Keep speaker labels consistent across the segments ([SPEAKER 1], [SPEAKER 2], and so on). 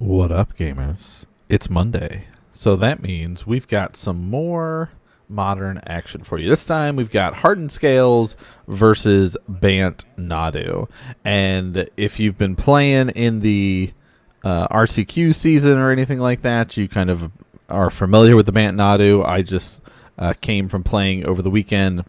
[SPEAKER 1] What up, gamers? It's Monday, so that means we've got some more modern action for you. This time we've got Hardened Scales versus Bant Nadu. And if you've been playing in the RCQ season or anything like that, you kind of are familiar with the Bant Nadu. I just came from playing over the weekend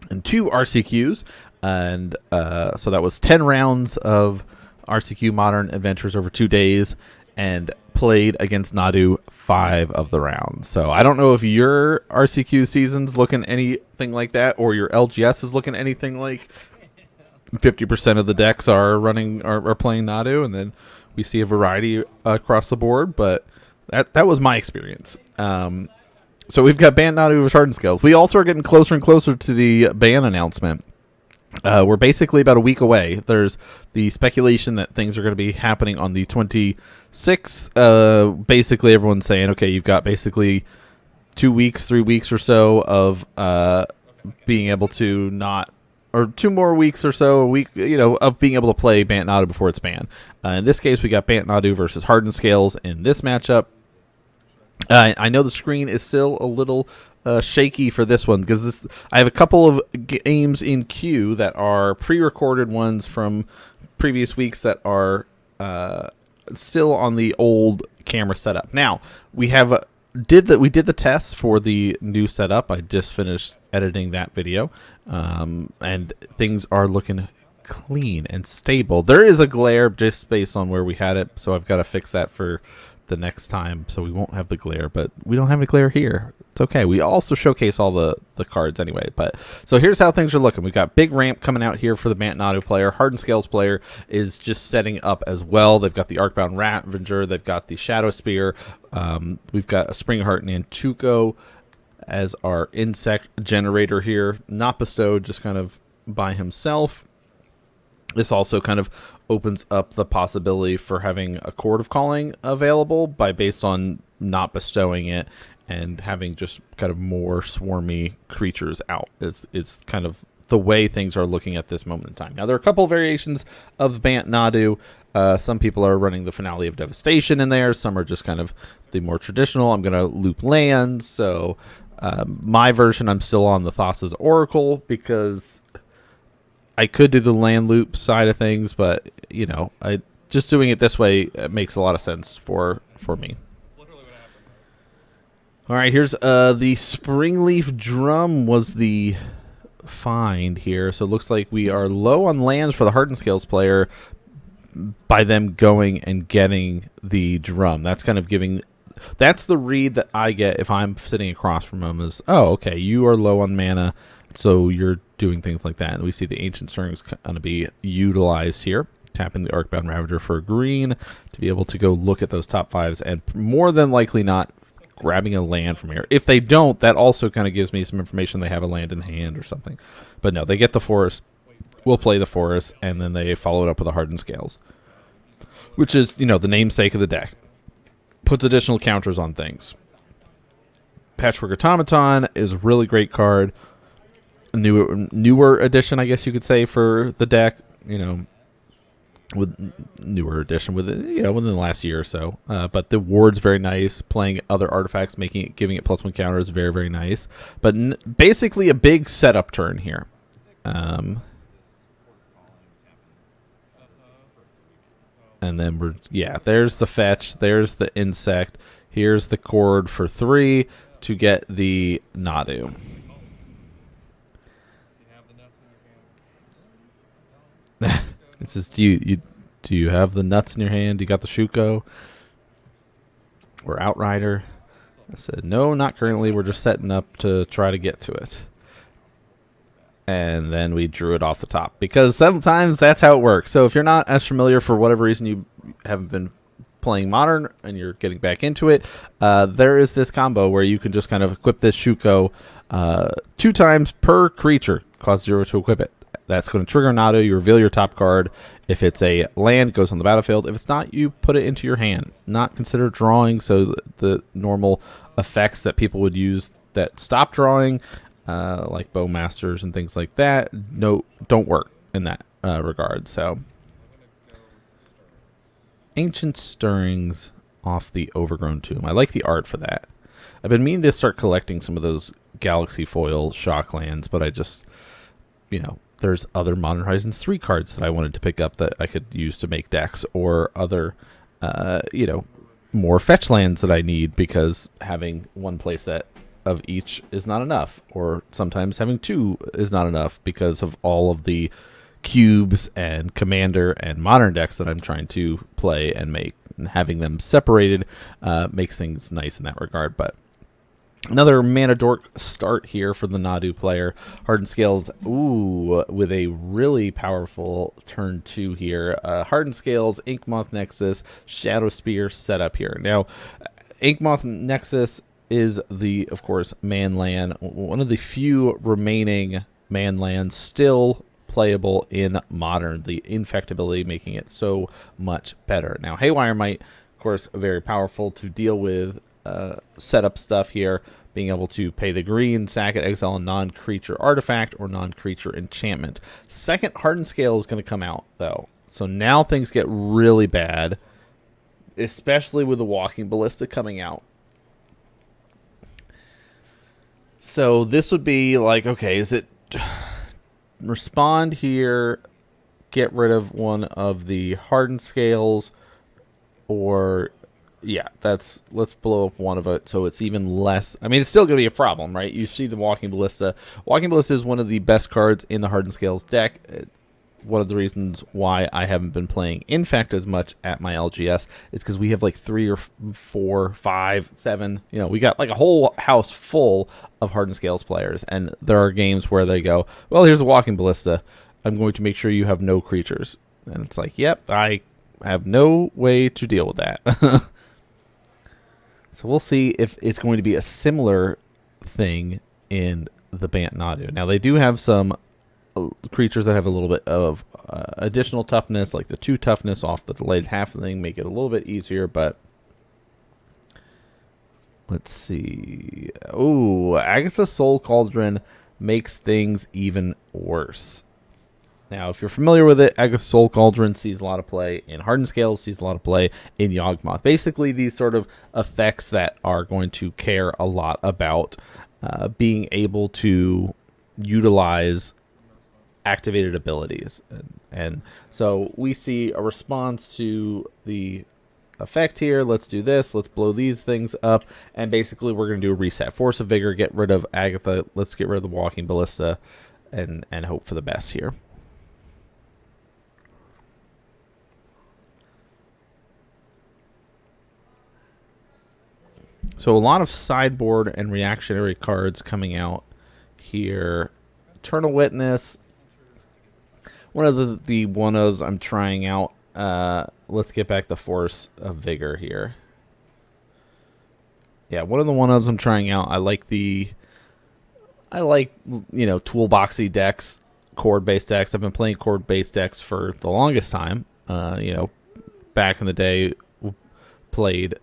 [SPEAKER 1] in 2 RCQs, and so that was 10 rounds of RCQ Modern Adventures over 2 days, and played against Nadu 5 of the rounds. So I don't know if your RCQ season's looking anything like that, or your LGS is looking anything like 50% of the decks are running are playing Nadu, and then we see a variety across the board. But that was my experience. So we've got Bant Nadu versus Hardened Scales. We also are getting closer and closer to the ban announcement. We're basically about a week away. There's the speculation that things are going to be happening on the 26th. Basically, everyone's saying, okay, you've got basically 2 weeks, 3 weeks or so of being able to not, or 2 more weeks or so, a week, of being able to play Bant Nadu before it's banned. In this case, we got Bant Nadu versus Hardened Scales in this matchup. I know the screen is still a little shaky for this one because I have a couple of games in queue that are pre-recorded ones from previous weeks that are still on the old camera setup. Now we did the tests for the new setup. I just finished editing that video, and things are looking clean and stable. There is a glare just based on where we had it, so I've got to fix that for the next time, so we won't have the glare, but we don't have any glare here. It's okay. We also showcase all the cards anyway. But so here's how things are looking. We've got big ramp coming out here for the Bant Nadu player. Hardened Scales player is just setting up as well. They've got the Arcbound Ravager. They've got the Shadow Spear. We've got a Springheart Nantuko as our insect generator here. Not bestowed, just kind of by himself. This also kind of opens up the possibility for having a Chord of Calling available based on not bestowing it and having just kind of more swarmy creatures out. It's kind of the way things are looking at this moment in time. Now, there are a couple of variations of Bant Nadu. Some people are running the Finale of Devastation in there. Some are just kind of the more traditional. I'm going to loop lands. So my version, I'm still on the Thassa's Oracle because I could do the land loop side of things, but just doing it this way makes a lot of sense for me. All right, here's the Springleaf Drum was the find here, so it looks like we are low on lands for the Hardened Scales player by them going and getting the drum. That's kind of that's the read that I get if I'm sitting across from them is, oh, okay, you are low on mana, so you're doing things like that. And we see the Ancient Stirring is going to be utilized here. Tapping the Arcbound Ravager for a green to be able to go look at those top 5s, and more than likely not grabbing a land from here. If they don't, that also kind of gives me some information they have a land in hand or something. But no, they get the forest. We'll play the forest, and then they follow it up with a Hardened Scales, which is, the namesake of the deck. Puts additional counters on things. Patchwork Automaton is a really great card. Newer edition, I guess you could say, for the deck. With newer edition within the last year or so. But the ward's very nice. Playing other artifacts, giving it +1 counter is very, very nice. But basically a big setup turn here. And then there's the fetch. There's the insect. Here's the Chord for 3 to get the Nadu. It says, do you have the nuts in your hand? You got the Shuko or Outrider? I said, no, not currently. We're just setting up to try to get to it. And then we drew it off the top because sometimes that's how it works. So if you're not as familiar for whatever reason you haven't been playing Modern and you're getting back into it, there is this combo where you can just kind of equip this Shuko 2 times per creature, cost 0 to equip it. That's going to trigger Nadu. You reveal your top card. If it's a land, it goes on the battlefield. If it's not, you put it into your hand. Not considered drawing, so the normal effects that people would use that stop drawing, like Bowmasters and things like that, don't work in that regard. So Ancient Stirrings off the Overgrown Tomb. I like the art for that. I've been meaning to start collecting some of those Galaxy Foil Shocklands, but I just, you know, there's other Modern Horizons 3 cards that I wanted to pick up that I could use to make decks, or other, you know, more fetch lands that I need, because having one playset of each is not enough, or sometimes having two is not enough because of all of the cubes and commander and modern decks that I'm trying to play and make. And having them separated makes things nice in that regard. But another Mana Dork start here for the Nadu player. Hardened Scales, ooh, with a really powerful turn 2 here. Hardened Scales, Inkmoth Nexus, Shadow Spear setup here. Now, Inkmoth Nexus is the, of course, man land. One of the few remaining man lands still playable in Modern. The infectability making it so much better. Now, Haywire Might, of course, very powerful to deal with setup stuff here, being able to pay the green, sack it, exile a non-creature artifact or non-creature enchantment. Second Hardened Scale is going to come out, though. So now things get really bad, especially with the Walking Ballista coming out. So this would be like, okay, is it respond here, get rid of one of the Hardened Scales, or yeah, let's blow up one of it so it's even less. I mean, it's still going to be a problem, right? You see the Walking Ballista. Walking Ballista is one of the best cards in the Hardened Scales deck. One of the reasons why I haven't been playing Infect as much at my LGS is because we have like 3 or 4, 5, 7. You know, we got like a whole house full of Hardened Scales players, and there are games where they go, well, here's a Walking Ballista. I'm going to make sure you have no creatures. And it's like, yep, I have no way to deal with that. So we'll see if it's going to be a similar thing in the Bant Nadu. Now, they do have some creatures that have a little bit of additional toughness, like the 2 toughness off the delayed halfling, make it a little bit easier, but let's see. Oh, Agatha Soul Cauldron makes things even worse. Now, if you're familiar with it, Agatha Soul Cauldron sees a lot of play in Hardened Scales, sees a lot of play in Yawgmoth. Basically, these sort of effects that are going to care a lot about being able to utilize activated abilities. And so we see a response to the effect here. Let's do this. Let's blow these things up. And basically, we're going to do a reset. Force of Vigor, get rid of Agatha. Let's get rid of the Walking Ballista and hope for the best here. So a lot of sideboard and reactionary cards coming out here. Eternal Witness. One of the one-ofs I'm trying out. Let's get back the Force of Vigor here. Yeah, one of the one-ofs I'm trying out. I like, you know, toolboxy decks, chord-based decks. I've been playing chord-based decks for the longest time. You know, back in the day, played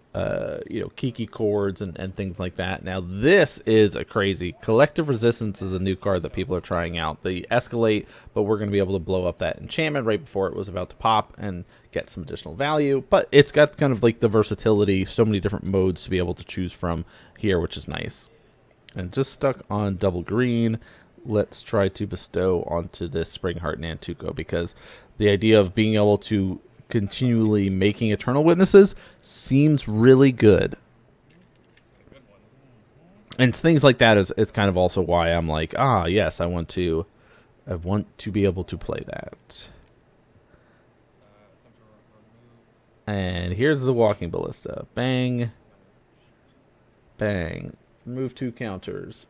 [SPEAKER 1] you know, Kiki chords and things like that. Now this is a crazy Collective Resistance is a new card that people are trying out. They escalate, but we're going to be able to blow up that enchantment right before it was about to pop and get some additional value. But it's got kind of like the versatility, so many different modes to be able to choose from here, which is nice. And just stuck on double green, let's try to bestow onto this Springheart Nantuko, because the idea of being able to continually making Eternal Witnesses seems really good. And things like that is kind of also why I'm like, yes, I want to be able to play that. And here's the Walking Ballista. Bang. Bang. Remove 2 counters.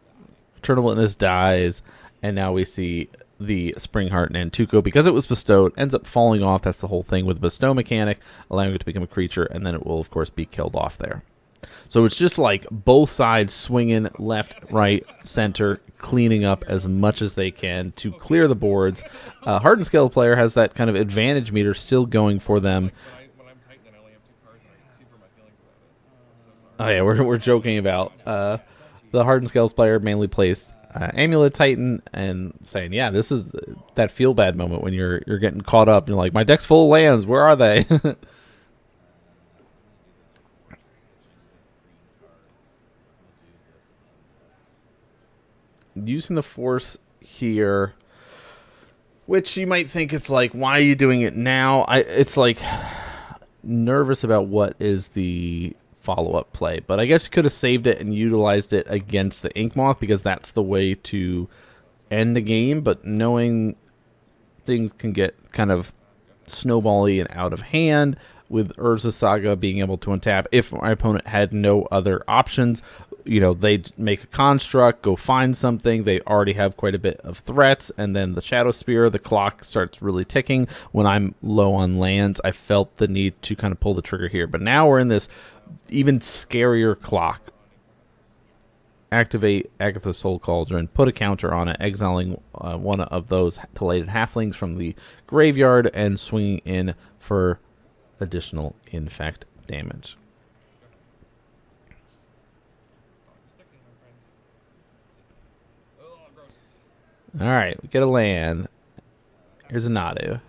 [SPEAKER 1] Eternal Witness dies, and now we see the Springheart Nantuko, because it was bestowed, ends up falling off. That's the whole thing with the bestow mechanic, allowing it to become a creature, and then it will, of course, be killed off there. So it's just like both sides swinging left, right, center, cleaning up as much as they can to clear the boards. Hardened Scale player has that kind of advantage meter still going for them. Oh yeah, we're joking about the Hardened Scales player mainly plays Amulet Titan, and saying, yeah, this is that feel bad moment when you're getting caught up. You're like, my deck's full of lands. Where are they? using the force here, which you might think it's like, why are you doing it now? It's like nervous about what is the follow-up play, but I guess you could have saved it and utilized it against the Ink Moth because that's the way to end the game. But knowing things can get kind of snowbally and out of hand with Urza Saga being able to untap if my opponent had no other options. You know, they make a construct, go find something. They already have quite a bit of threats, and then the Shadow Spear, the clock starts really ticking. When I'm low on lands, I felt the need to kind of pull the trigger here. But now we're in this even scarier clock. Activate Agatha's Soul Cauldron, put a counter on it, exiling one of those Telated Halflings from the graveyard, and swinging in for additional infect damage. All right, we get a land. Here's a Nadu.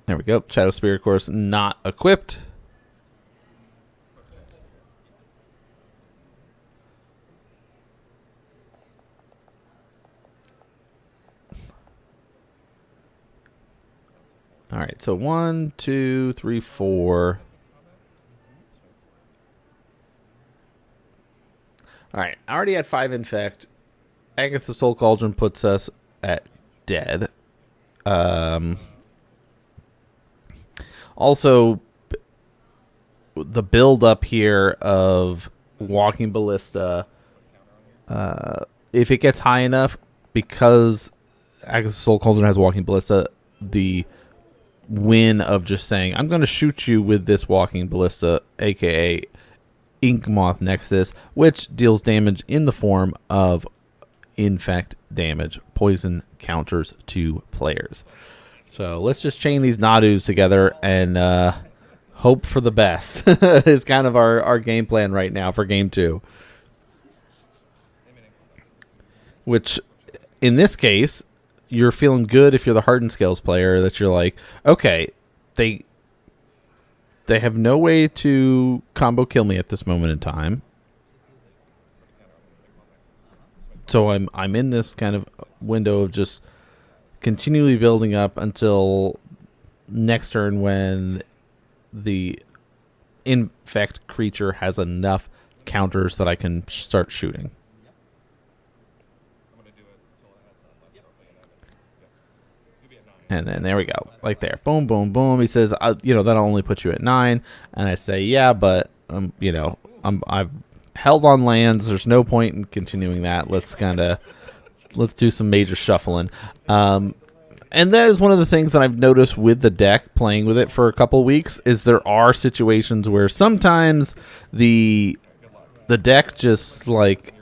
[SPEAKER 1] There we go. Shadow Spear, of course, not equipped. All right, so 1, 2, 3, 4. All right, I already had 5 infect. Agatha's Soul Cauldron puts us at dead. Also, the build up here of Walking Ballista, if it gets high enough, because Agatha's Soul Cauldron has Walking Ballista, the win of just saying, I'm going to shoot you with this Walking Ballista, aka Ink Moth Nexus, which deals damage in the form of infect damage, poison counters to players. So let's just chain these Nadus together and hope for the best is kind of our game plan right now for game 2. Which, in this case, you're feeling good if you're the Hardened Scales player, that you're like, okay, they have no way to combo kill me at this moment in time. So I'm in this kind of window of just continually building up until next turn when the infect creature has enough counters that I can start shooting. And then there we go, like there, boom, boom, boom. He says, that'll only put you at 9, and I say, yeah, but I've held on lands. There's no point in continuing that. Let's do some major shuffling. And that is one of the things that I've noticed with the deck, playing with it for a couple weeks, is there are situations where sometimes the deck just like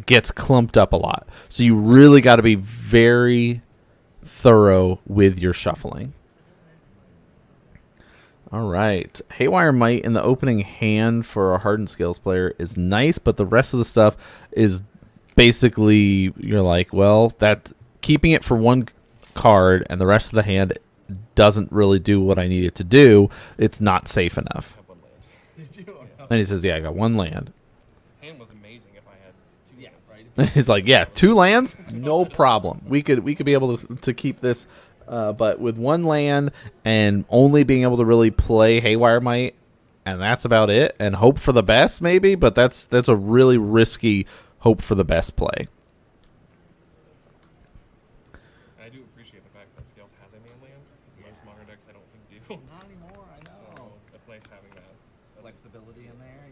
[SPEAKER 1] gets clumped up a lot. So you really got to be very thorough with your shuffling. All right. Haywire Might in the opening hand for a Hardened Scales player is nice, but the rest of the stuff is basically, you're like, well, that keeping it for one card and the rest of the hand doesn't really do what I need it to do. It's not safe enough. And he says, yeah, I got 1 land.
[SPEAKER 2] Hand was amazing if I had 2 lands.
[SPEAKER 1] Right? He's like, yeah, 2 lands, no problem. We could be able to keep this, but with 1 land and only being able to really play Haywire Might, and that's about it, and hope for the best maybe, but that's a really risky hope for the best play.
[SPEAKER 2] I do appreciate the fact that Scales has a main land, because most modern decks I don't think do.
[SPEAKER 3] Not anymore, I know.
[SPEAKER 2] So it's nice having that.
[SPEAKER 3] Flexibility in there,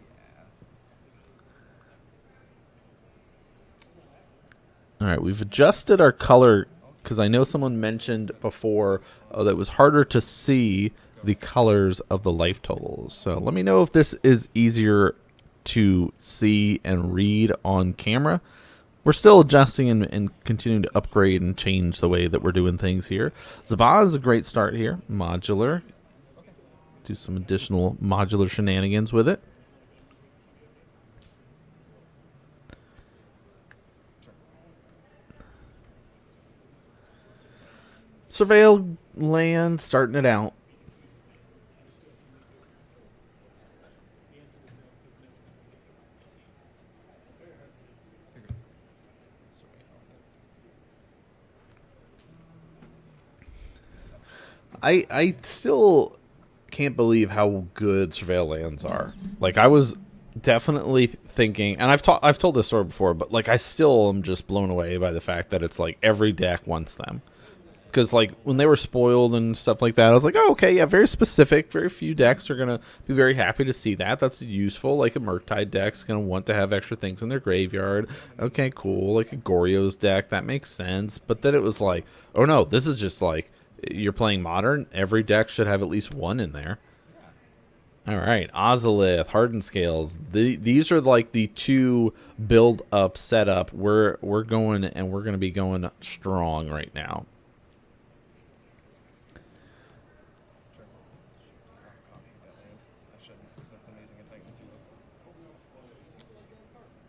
[SPEAKER 3] yeah.
[SPEAKER 1] All right, we've adjusted our color because I know someone mentioned before that it was harder to see the colors of the life totals. So let me know if this is easier to see and read on camera. We're still adjusting and continuing to upgrade and change the way that we're doing things here. Zabaz is a great start here. Modular. Do some additional modular shenanigans with it. Surveil land, starting it out. I still can't believe how good Surveil lands are. Like, I was definitely thinking, and I've told this story before, but like, I still am just blown away by the fact that it's like every deck wants them. Because like when they were spoiled and stuff like that, I was like, oh, okay, yeah, very specific. Very few decks are gonna be very happy to see that. That's useful. Like a Murktide deck's gonna want to have extra things in their graveyard. Okay, cool. Like a Goryo's deck, that makes sense. But then it was like, oh no, this is just like you're playing Modern. Every deck should have at least one in there. All right, Ozolith, Hardened Scales. These are like the two build up setup. We're going, and we're gonna be going strong right now.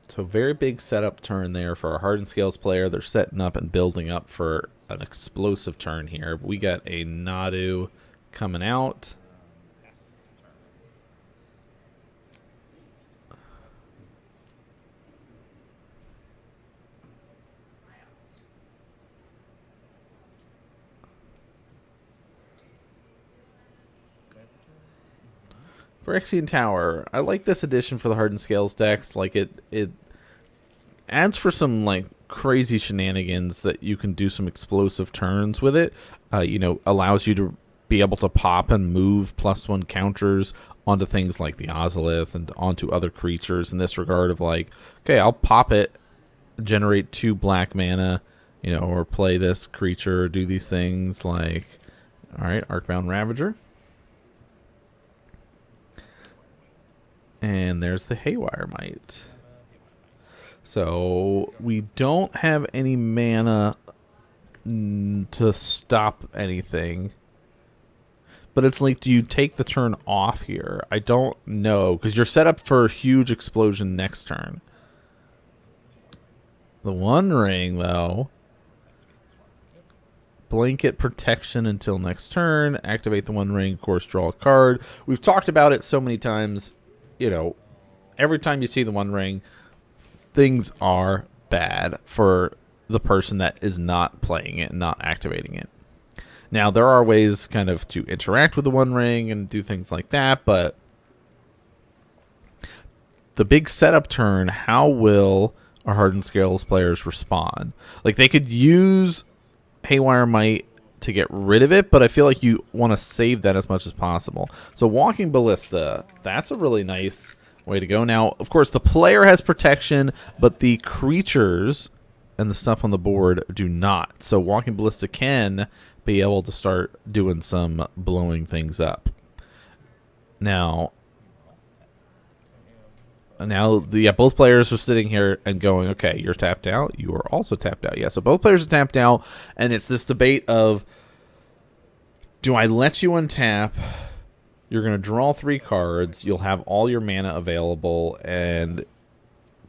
[SPEAKER 1] So very big setup turn there for our Hardened Scales player. They're setting up and building up for an explosive turn here. We got a Nadu coming out. Phyrexian Tower. I like this addition for the Hardened Scales decks. Like it adds for some like crazy shenanigans that you can do some explosive turns with it. You know, allows you to be able to pop and move +1 counters onto things like the Ozolith and onto other creatures in this regard of like, okay, I'll pop it, generate 2 black mana, you know, or play this creature, or do these things like, all right, Arcbound Ravager. And there's the Haywire Might. So we don't have any mana to stop anything. But it's like, do you take the turn off here? I don't know, because you're set up for a huge explosion next turn. The One Ring, though. Blanket protection until next turn. Activate the One Ring, of course, draw a card. We've talked about it so many times. You know, every time you see the One Ring, things are bad for the person that is not playing it and not activating it. Now, there are ways kind of to interact with the One Ring and do things like that, but the big setup turn, how will our Hardened Scales players respond? Like, they could use Haywire Might to get rid of it, but I feel like you want to save that as much as possible. So Walking Ballista, that's a really nice way to go. Now, of course, the player has protection, but the creatures and the stuff on the board do not. So Walking Ballista can be able to start doing some blowing things up. Now, both players are sitting here and going, okay, you're tapped out. You are also tapped out. Yeah, so both players are tapped out, and it's this debate of, do I let you untap? You're going to draw 3 cards. You'll have all your mana available, and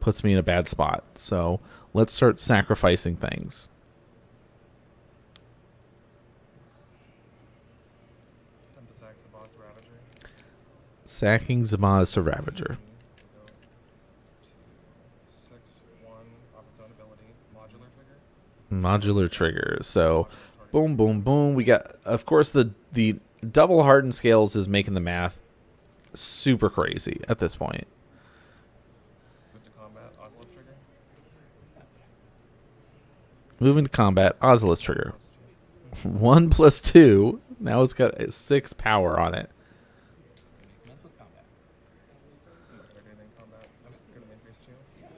[SPEAKER 1] puts me in a bad spot. So let's start sacrificing things. Sacking Zabaz to Ravager. Modular trigger. So boom, boom, boom. We got, of course, the double Hardened Scales is making the math super crazy at this point. Moving to combat, Ozolith trigger. 1+2. Now it's got 6 power on it.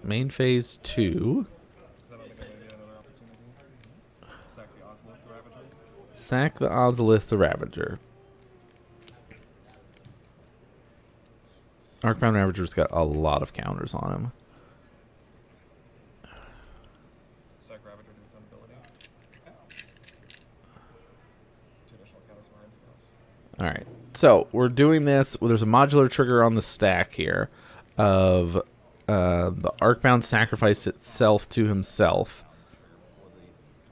[SPEAKER 1] Main phase 2. Sack the Ozolith the Ravager. Arcbound Ravager's got a lot of counters on him. Sack Ravager to its own ability. Alright, so we're doing this. Well, there's a modular trigger on the stack here of the Arcbound sacrifice itself to himself.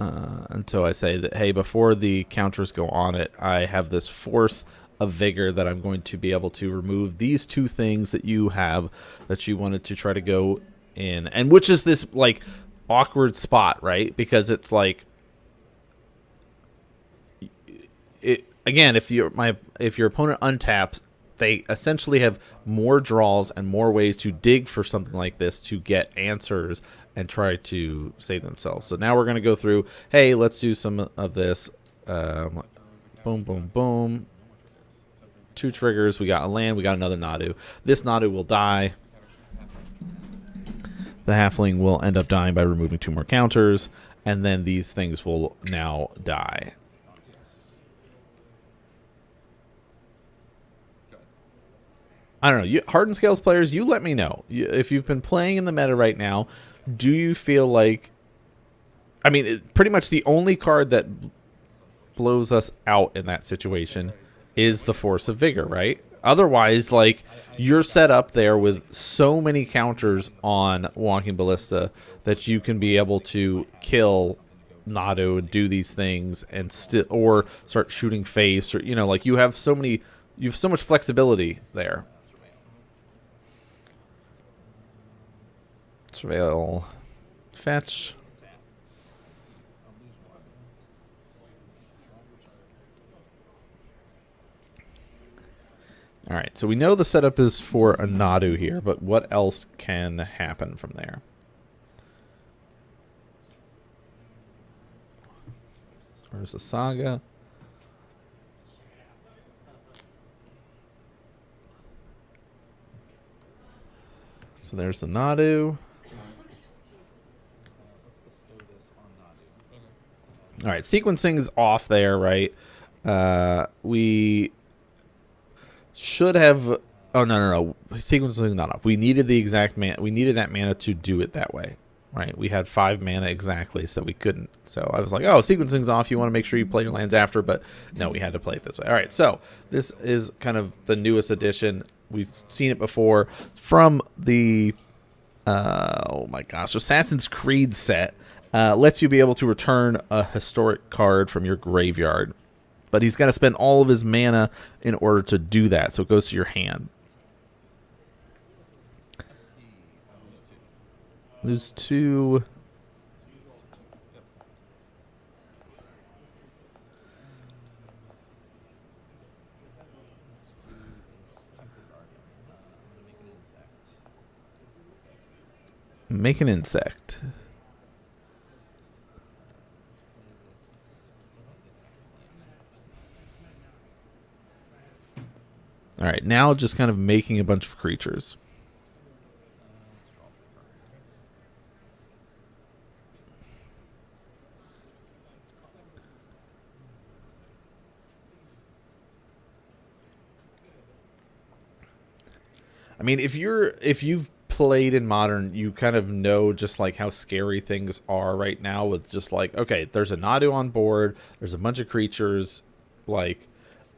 [SPEAKER 1] until I say that, hey, before the counters go on it, I have this force of vigor that I'm going to be able to remove these two things that you have that you wanted to try to go in, and which is this like awkward spot, right? Because it's like it again, if your opponent untaps, they essentially have more draws and more ways to dig for something like this to get answers and try to save themselves. So now we're going to go through, hey, let's do some of this. Boom, boom, boom. 2 triggers. We got a land. We got another Nadu. This Nadu will die. The halfling will end up dying by removing 2 more counters. And then these things will now die. I don't know. Hardened Scales players, you let me know. If you've been playing in the meta right now, do you feel like... I mean, pretty much the only card that blows us out in that situation is the Force of Vigor, right? Otherwise, like, you're set up there with so many counters on Walking Ballista that you can be able to kill Nadu and do these things and or start shooting face, or, you know, like, you have so much flexibility there. Surveil, fetch. All right, so we know the setup is for a Nadu here, but what else can happen from there? There's a Saga. So there's the Nadu. All right, sequencing is off there, right? We should have... Oh, no. Sequencing is not off. We needed the exact mana. We needed that mana to do it that way, right? We had 5 mana exactly, so we couldn't. So I was like, oh, sequencing's off. You want to make sure you play your lands after, but no, we had to play it this way. All right, so this is kind of the newest edition. We've seen it before from the... oh my gosh, Assassin's Creed set. Lets you be able to return a historic card from your graveyard. But he's got to spend all of his mana in order to do that, so it goes to your hand. Lose 2. Make an insect. All right, now just kind of making a bunch of creatures. I mean, if you've played in Modern, you kind of know just like how scary things are right now with just like, okay, there's a Nadu on board, there's a bunch of creatures, like,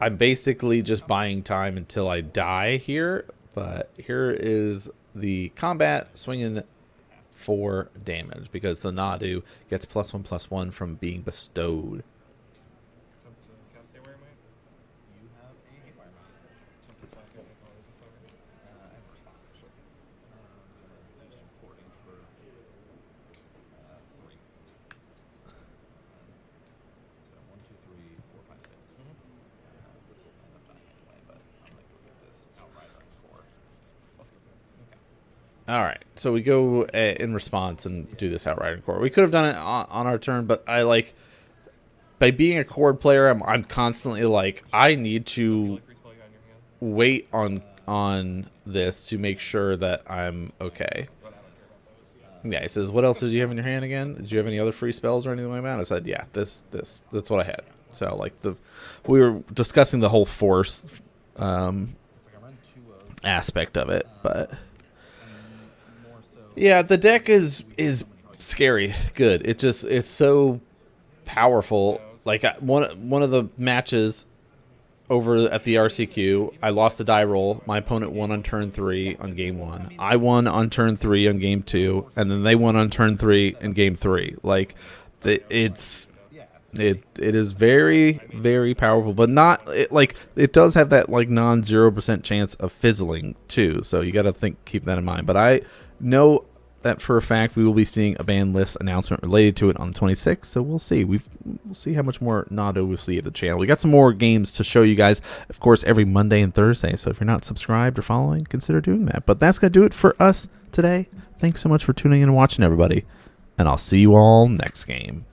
[SPEAKER 1] I'm basically just buying time until I die here, but here is the combat swinging for damage because the Nadu gets +1/+1 from being bestowed. All right, so we go in response and do this outright in core. We could have done it on our turn, but I like, by being a chord player, I'm constantly like, I need to wait on this to make sure that I'm okay. Yeah, he says, what else did you have in your hand again? Did you have any other free spells or anything like that? I said, yeah, that's what I had. So like we were discussing the whole force aspect of it, but. Yeah, the deck is scary good. It's so powerful. Like one of the matches over at the RCQ, I lost a die roll. My opponent won on turn 3 on game 1. I won on turn 3 on game 2, and then they won on turn 3 in game 3. Like, It's
[SPEAKER 3] Yeah.
[SPEAKER 1] it is very, very powerful, but not like it does have that like non 0% chance of fizzling too. So you got to keep that in mind. But I know that for a fact we will be seeing a ban list announcement related to it on the 26th. So we'll see. We'll see how much more Nado we'll see at the channel. We got some more games to show you guys, of course, every Monday and Thursday. So if you're not subscribed or following, consider doing that. But that's gonna do it for us today. Thanks so much for tuning in and watching, everybody, and I'll see you all next game.